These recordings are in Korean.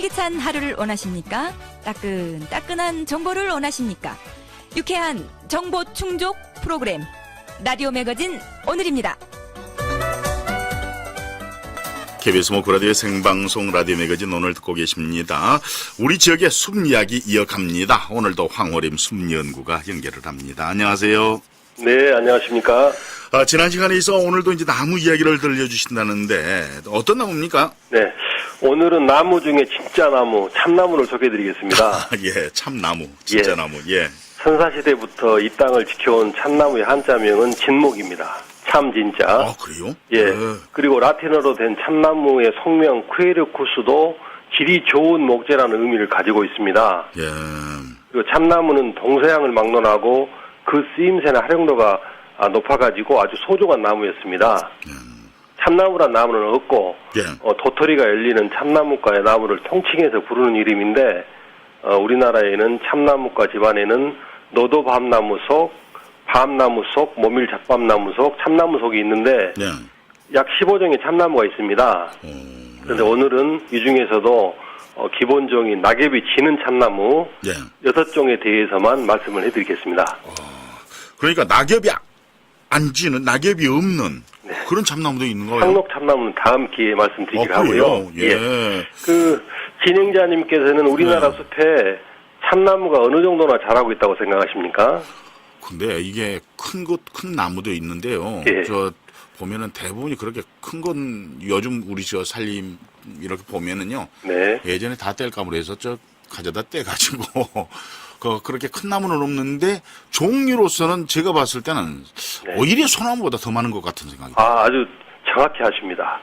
활기찬 하루를 원하십니까? 따끈따끈한 정보를 원하십니까? 유쾌한 정보 충족 프로그램 라디오 매거진 오늘입니다. KBS 모크라디오의 생방송 라디오 매거진 오늘 듣고 계십니다. 우리 지역의 숲 이야기 이어갑니다. 오늘도 황호림 숲연구가 연결을 합니다. 안녕하세요. 네, 안녕하십니까. 지난 시간에 있어 오늘도 이제 나무 이야기를 들려주신다는데 어떤 나무입니까? 네, 오늘은 나무 중에 진짜 나무, 참나무를 소개해드리겠습니다. 예, 참나무, 진짜 예. 나무, 예. 선사시대부터 이 땅을 지켜온 참나무의 한자명은 진목입니다. 참 진짜. 아, 그래요? 예. 그리고 라틴어로 된 참나무의 성명 퀘르쿠스도 질이 좋은 목재라는 의미를 가지고 있습니다. 예. 그리고 참나무는 동서양을 막론하고 그 쓰임새나 활용도가 높아가지고 아주 소중한 나무였습니다. 참나무란 나무는 없고 예. 도토리가 열리는 참나무과의 나무를 통칭해서 부르는 이름인데 우리나라에는 참나무과 집안에는 노도밤나무속, 밤나무속, 모밀잡밤나무속, 참나무속이 있는데 예. 약 15종의 참나무가 있습니다. 그런데 오늘은 이 중에서도 기본종인 낙엽이 지는 참나무 예. 6종에 대해서만 말씀을 해드리겠습니다. 그러니까 낙엽이 안 지는, 낙엽이 없는 네. 그런 참나무도 있는 거예요? 상록 참나무는 다음 기회에 말씀드리기로 하고요. 예. 그 진행자님께서는 우리나라 숲에 참나무가 어느 정도나 자라고 있다고 생각하십니까? 근데 이게 큰 나무도 있는데요. 예. 저 보면은 대부분이 그렇게 큰 건 요즘 우리 저 살림 이렇게 보면은요. 네. 예전에 다 뗄감으로 해서 저 가져다 떼가지고 그렇게 큰 나무는 없는데 종류로서는 제가 봤을 때는 네. 오히려 소나무보다 더 많은 것 같은 생각이. 아주 정확히 하십니다.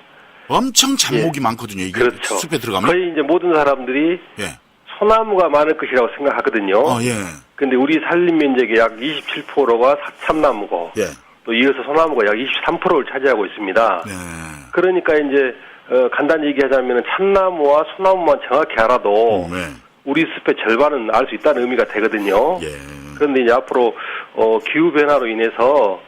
엄청 잡목이 많거든요. 이게 그렇죠. 숲에 들어가면. 거의 이제 모든 사람들이 예. 소나무가 많을 것이라고 생각하거든요. 예. 근데 우리 산림 면적의 약 27%가 참나무고 예. 또 이어서 소나무가 약 23%를 차지하고 있습니다. 네. 그러니까 이제 간단히 얘기하자면 참나무와 소나무만 정확히 알아도 네. 우리 숲의 절반은 알 수 있다는 의미가 되거든요. 예. 그런데 이제 앞으로 기후 변화로 인해서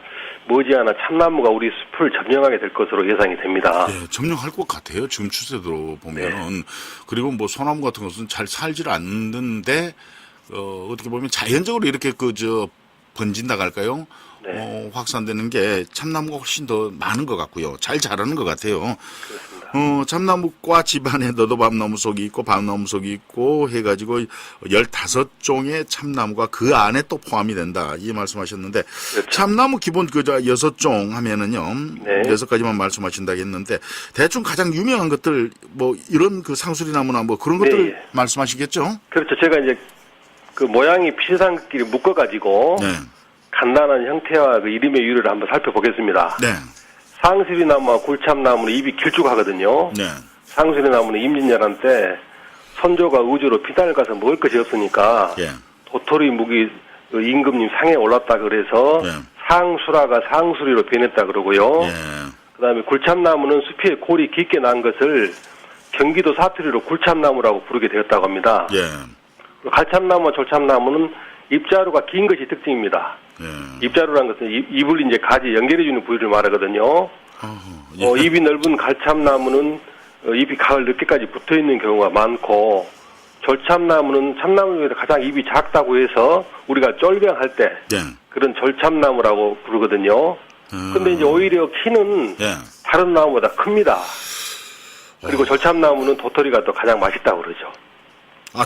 머지않아 참나무가 우리 숲을 점령하게 될 것으로 예상이 됩니다. 예, 점령할 것 같아요. 지금 추세대로 보면은. 네. 그리고 뭐 소나무 같은 것은 잘 살질 않는데, 어떻게 보면 자연적으로 이렇게 번진다 할까요? 네. 확산되는 게 참나무가 훨씬 더 많은 것 같고요. 잘 자라는 것 같아요. 그렇습니다. 참나무과 집안에 너도 밤나무 속이 있고 밤나무 속이 있고 해가지고 15종의 참나무가 그 안에 또 포함이 된다. 이 말씀하셨는데 그렇죠. 참나무 기본 6종 하면은요. 네. 6가지만 말씀하신다 했는데 대충 가장 유명한 것들 뭐 이런 그 상수리나무나 뭐 그런 것들 네. 말씀하시겠죠? 그렇죠. 제가 이제 그 모양이 비슷한끼리 묶어가지고 네. 간단한 형태와 그 이름의 이유를 한번 살펴보겠습니다. 네. 상수리나무와 굴참나무는 입이 길쭉하거든요. 네. 상수리나무는 임진왜란 때 선조가 우주로 피난을 가서 먹을 것이 없으니까 예. 도토리 묵이 임금님 상에 올랐다 그래서 네. 상수라가 상수리로 변했다 그러고요. 예. 그다음에 굴참나무는 숲에 골이 깊게 난 것을 경기도 사투리로 굴참나무라고 부르게 되었다고 합니다. 예. 갈참나무와 졸참나무는 입자루가 긴 것이 특징입니다. 예. 입자루라는 것은 입을 이제 가지 연결해주는 부위를 말하거든요. 예. 입이 넓은 갈참나무는 잎이 가을 늦게까지 붙어있는 경우가 많고 졸참나무는 참나무 중에서 가장 입이 작다고 해서 우리가 쫄병할 때 예. 그런 졸참나무라고 부르거든요. 근데 이제 오히려 키는 예. 다른 나무보다 큽니다. 그리고 졸참나무는 도토리가 또 가장 맛있다고 그러죠.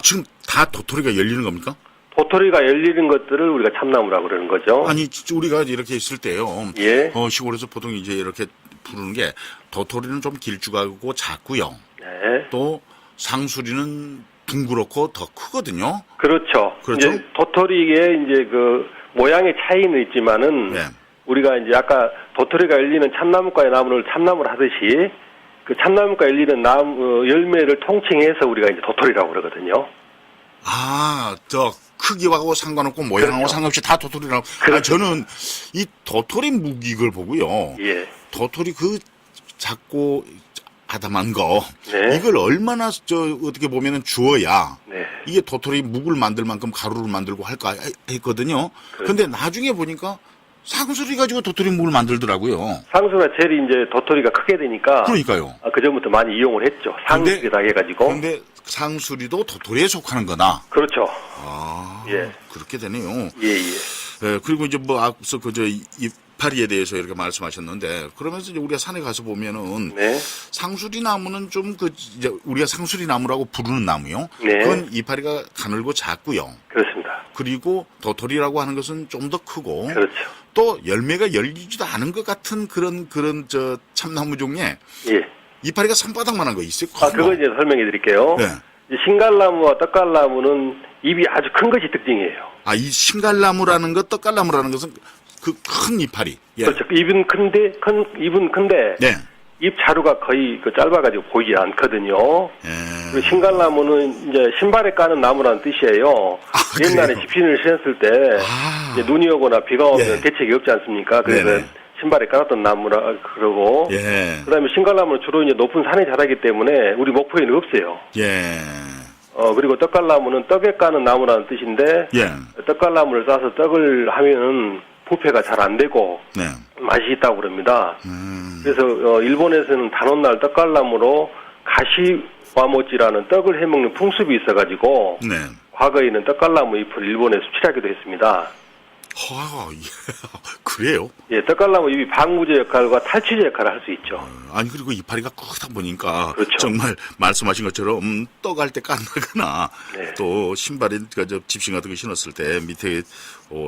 지금 다 도토리가 열리는 겁니까? 도토리가 열리는 것들을 우리가 참나무라고 그러는 거죠. 아니, 우리가 이렇게 있을 때요. 예. 시골에서 보통 이제 이렇게 부르는 게 도토리는 좀 길쭉하고 작고요. 네. 또 상수리는 둥그렇고 더 크거든요. 그렇죠. 그렇죠. 이제 도토리의 이제 그 모양의 차이는 있지만은 네. 우리가 이제 아까 도토리가 열리는 참나무과의 나무를 참나무를 하듯이 그 참나무과 열리는 나무 열매를 통칭해서 우리가 이제 도토리라고 그러거든요. 저 크기하고 상관없고 모양하고 그렇죠. 상관없이 다 도토리라고. 그렇죠. 저는 이 도토리 묵익을 보고요. 예. 도토리 그 작고 아담한 거. 네. 이걸 얼마나 어떻게 보면은 주어야. 네. 이게 도토리 묵을 만들 만큼 가루를 만들고 할까 했거든요. 그렇죠. 근데 나중에 보니까 상수리 가지고 도토리묵을 만들더라고요. 상수나 젤이 이제 도토리가 크게 되니까. 그러니까요. 그 전부터 많이 이용을 했죠. 상수리다 해가지고. 근데 상수리도 도토리에 속하는 거나. 그렇죠. 아, 예. 그렇게 되네요. 예. 예, 그리고 이제 뭐 앞서 이파리에 대해서 이렇게 말씀하셨는데 그러면서 이제 우리가 산에 가서 보면은 네. 상수리 나무는 좀 이제 우리가 상수리 나무라고 부르는 나무요. 네. 그건 이파리가 가늘고 작고요. 그렇습니다. 그리고 도토리라고 하는 것은 좀 더 크고 그렇죠. 또 열매가 열리지도 않은 것 같은 그런 저 참나무 중에 예. 이파리가 손바닥만한 거 있어요. 그거 이제 설명해 드릴게요. 네. 이 신갈나무와 떡갈나무는 입이 아주 큰 것이 특징이에요. 이 신갈나무라는 것, 떡갈나무라는 것은 그 큰 이파리. 예. 그렇죠. 입은 큰데 네. 입 자루가 거의 짧아가지고 보이지 않거든요. 예. 그 신갈나무는 이제 신발에 까는 나무라는 뜻이에요. 옛날에 그래요? 집신을 신었을 때 이제 눈이 오거나 비가 오면 예. 대책이 없지 않습니까? 그래서 네네. 신발에 깔았던 나무라 그러고 예. 그다음에 신갈나무는 주로 이제 높은 산에 자라기 때문에 우리 목포에는 없어요. 예. 그리고 떡갈나무는 떡에 까는 나무라는 뜻인데 예. 떡갈나무를 싸서 떡을 하면은 부패가 잘 안 되고 네. 맛이 있다고 그럽니다. 그래서 일본에서는 단오날 떡갈나무로 가시와모찌라는 떡을 해먹는 풍습이 있어가지고 네. 과거에는 떡갈나무 잎을 일본에 수출하기도 했습니다. 그래요? 예, 떡갈나무 잎이 방부제 역할과 탈취제 역할을 할 수 있죠. 아니 그리고 이파리가 크다 보니까 그렇죠. 정말 말씀하신 것처럼 떡할 때 깐다거나 네. 또 신발에 저 집신 같은 거 신었을 때 밑에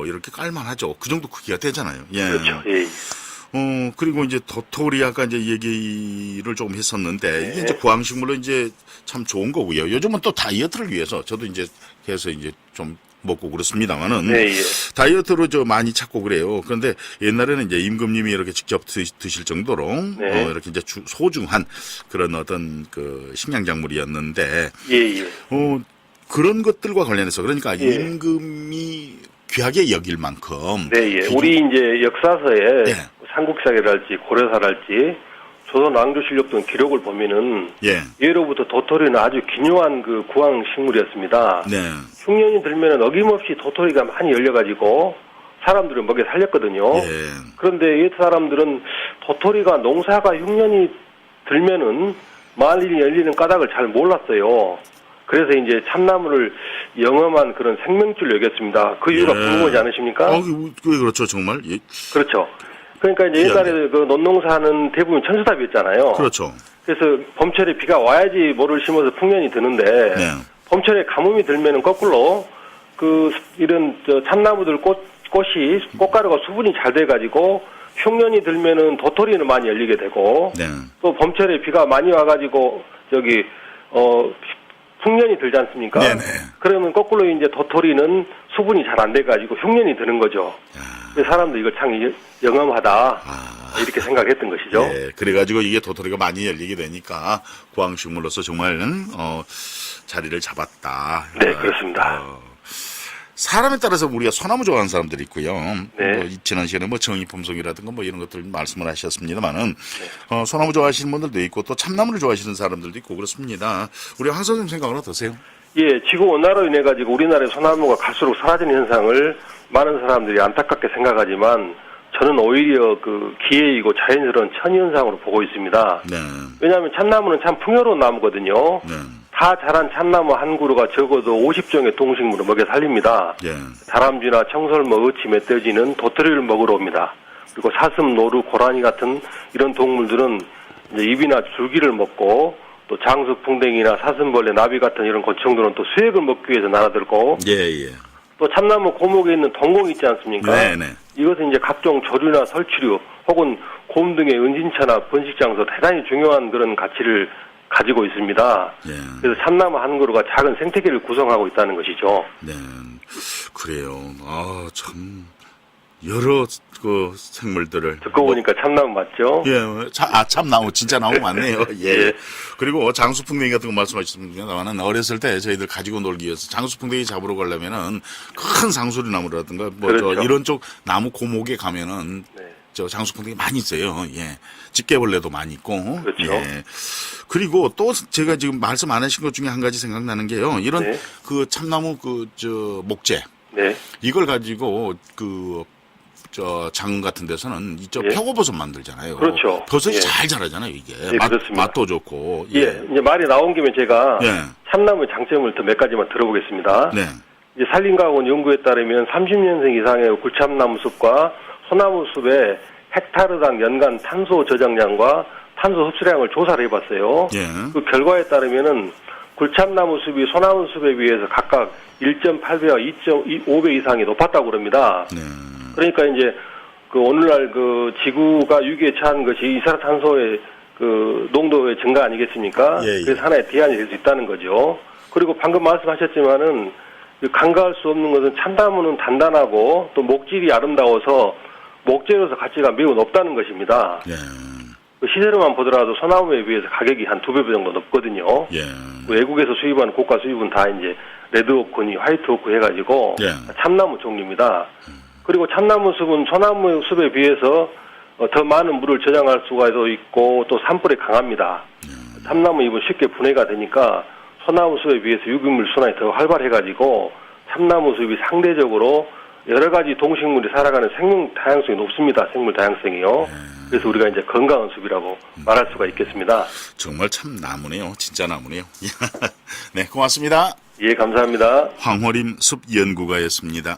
이렇게 깔만하죠. 그 정도 크기가 되잖아요. 예. 그렇죠. 예. 그리고 이제 도토리 아까 이제 얘기를 조금 했었는데 네. 이게 이제 구황식물로 이제 참 좋은 거고요. 요즘은 또 다이어트를 위해서 저도 이제 해서 이제 좀 먹고 그렇습니다만은 네, 예. 다이어트로 많이 찾고 그래요. 그런데 옛날에는 이제 임금님이 이렇게 직접 드실 정도로 네. 이렇게 이제 소중한 그런 어떤 그 식량작물이었는데 예. 그런 것들과 관련해서 그러니까 예. 임금이 귀하게 여길 만큼 네, 예. 우리 이제 역사서에 예. 삼국사기랄지 고려사랄지 조선 왕조실록 등 기록을 보면은 예. 예로부터 도토리는 아주 기묘한 그 구황 식물이었습니다. 네. 흉년이 들면은 어김없이 도토리가 많이 열려가지고 사람들을 먹여 살렸거든요. 예. 그런데 옛 사람들은 도토리가 농사가 흉년이 들면은 많이 열리는 까닭을 잘 몰랐어요. 그래서 이제 참나무를 영험한 그런 생명줄 여겼습니다. 그 이유가 예. 궁금하지 않으십니까? 왜 그렇죠, 정말? 예. 그렇죠. 그러니까 이제 옛날에 그 논농사는 대부분 천수답이었잖아요. 그렇죠. 그래서 봄철에 비가 와야지 뭐를 심어서 풍년이 드는데 네. 봄철에 가뭄이 들면은 거꾸로 이런 참나무들 꽃이 꽃가루가 수분이 잘 돼가지고 흉년이 들면은 도토리는 많이 열리게 되고 네. 또 봄철에 비가 많이 와가지고 풍년이 들지 않습니까? 네네. 그러면 거꾸로 이제 도토리는 수분이 잘 안 돼가지고 흉년이 드는 거죠. 그래서 사람들이 이걸 참 영험하다 이렇게 생각했던 것이죠. 네, 그래가지고 이게 도토리가 많이 열리게 되니까 구황식물로서 정말 자리를 잡았다. 네, 그렇습니다. 사람에 따라서 우리가 소나무 좋아하는 사람들이 있고요. 네. 지난 시간에 정의품성이라든가 이런 것들 말씀을 하셨습니다만은 소나무 좋아하시는 분들도 있고 또 참나무를 좋아하시는 사람들도 있고 그렇습니다. 우리 황 선생님 생각은 어떠세요? 예, 지구 온난화로 인해 가지고 우리나라의 소나무가 갈수록 사라지는 현상을 많은 사람들이 안타깝게 생각하지만 저는 오히려 그 기회이고 자연스러운 천연현상으로 보고 있습니다. 네. 왜냐하면 참나무는 참 풍요로운 나무거든요. 네. 다 자란 참나무 한 그루가 적어도 50종의 동식물을 먹여 살립니다. 예. 다람쥐나 청설모, 어치, 멧돼지는 도토리를 먹으러 옵니다. 그리고 사슴, 노루, 고라니 같은 이런 동물들은 이제 잎이나 줄기를 먹고 또 장수풍뎅이나 사슴벌레, 나비 같은 이런 곤충들은 또 수액을 먹기 위해서 날아들고 예. 또 참나무 고목에 있는 동공 있지 않습니까? 네네. 이것은 이제 각종 조류나 설치류 혹은 곰 등의 은신처나 번식장소 대단히 중요한 그런 가치를 가지고 있습니다. 예. 그래서 참나무 한 그루가 작은 생태계를 구성하고 있다는 것이죠. 네. 그래요. 참 여러 그 생물들을 듣고 보니까 참나무 맞죠? 예, 참나무 진짜 나무 맞네요. 예. 예. 그리고 장수풍뎅이 같은 거 말씀하셨습니다만은 어렸을 때 저희들 가지고 놀기 위해서 장수풍뎅이 잡으러 가려면은 큰 상수리 나무라든가 그렇죠. 이런 쪽 나무 고목에 가면은 네. 저 장수풍뎅이 많이 있어요. 예. 집게벌레도 많이 있고. 그렇죠. 예. 그리고 또 제가 지금 말씀 안 하신 것 중에 한 가지 생각나는 게요. 이런 그 참나무 목재. 네. 이걸 가지고 저 장흥 같은 데서는 이쪽 예. 표고버섯 만들잖아요. 그렇죠. 버섯이 예. 잘 자라잖아요, 이게. 예, 그렇습니다. 맛도 좋고. 예, 이제 말이 나온 김에 제가 예. 참나무의 장점을 더 몇 가지만 들어보겠습니다. 네. 이제 산림과학원 연구에 따르면 30년생 이상의 굴참나무 숲과 소나무 숲의 헥타르당 연간 탄소 저장량과 탄소 흡수량을 조사를 해봤어요. 예. 그 결과에 따르면은 굴참나무 숲이 소나무 숲에 비해서 각각 1.8배와 2.5배 이상이 높았다고 그럽니다. 네. 그러니까 이제 그 오늘날 그 지구가 위기에 처한 것이 이산화탄소의 그 농도의 증가 아니겠습니까? 예, 예. 그래서 하나의 대안이 될 수 있다는 거죠. 그리고 방금 말씀하셨지만은 간과할 수 없는 것은 참나무는 단단하고 또 목질이 아름다워서 목재로서 가치가 매우 높다는 것입니다. 예. 그 시세로만 보더라도 소나무에 비해서 가격이 한 2배 정도 높거든요. 예. 외국에서 수입하는 고가 수입은 다 이제 레드오크니 화이트오크 해가지고 예. 참나무 종류입니다. 그리고 참나무 숲은 소나무 숲에 비해서 더 많은 물을 저장할 수가 있고 또 산불에 강합니다. 참나무 잎은 쉽게 분해가 되니까 소나무 숲에 비해서 유기물 순환이 더 활발해가지고 참나무 숲이 상대적으로 여러 가지 동식물이 살아가는 생명 다양성이 높습니다. 생물 다양성이요. 그래서 우리가 이제 건강한 숲이라고 말할 수가 있겠습니다. 정말 참 나무네요. 진짜 나무네요. 네, 고맙습니다. 예, 감사합니다. 황호림 숲연구가였습니다.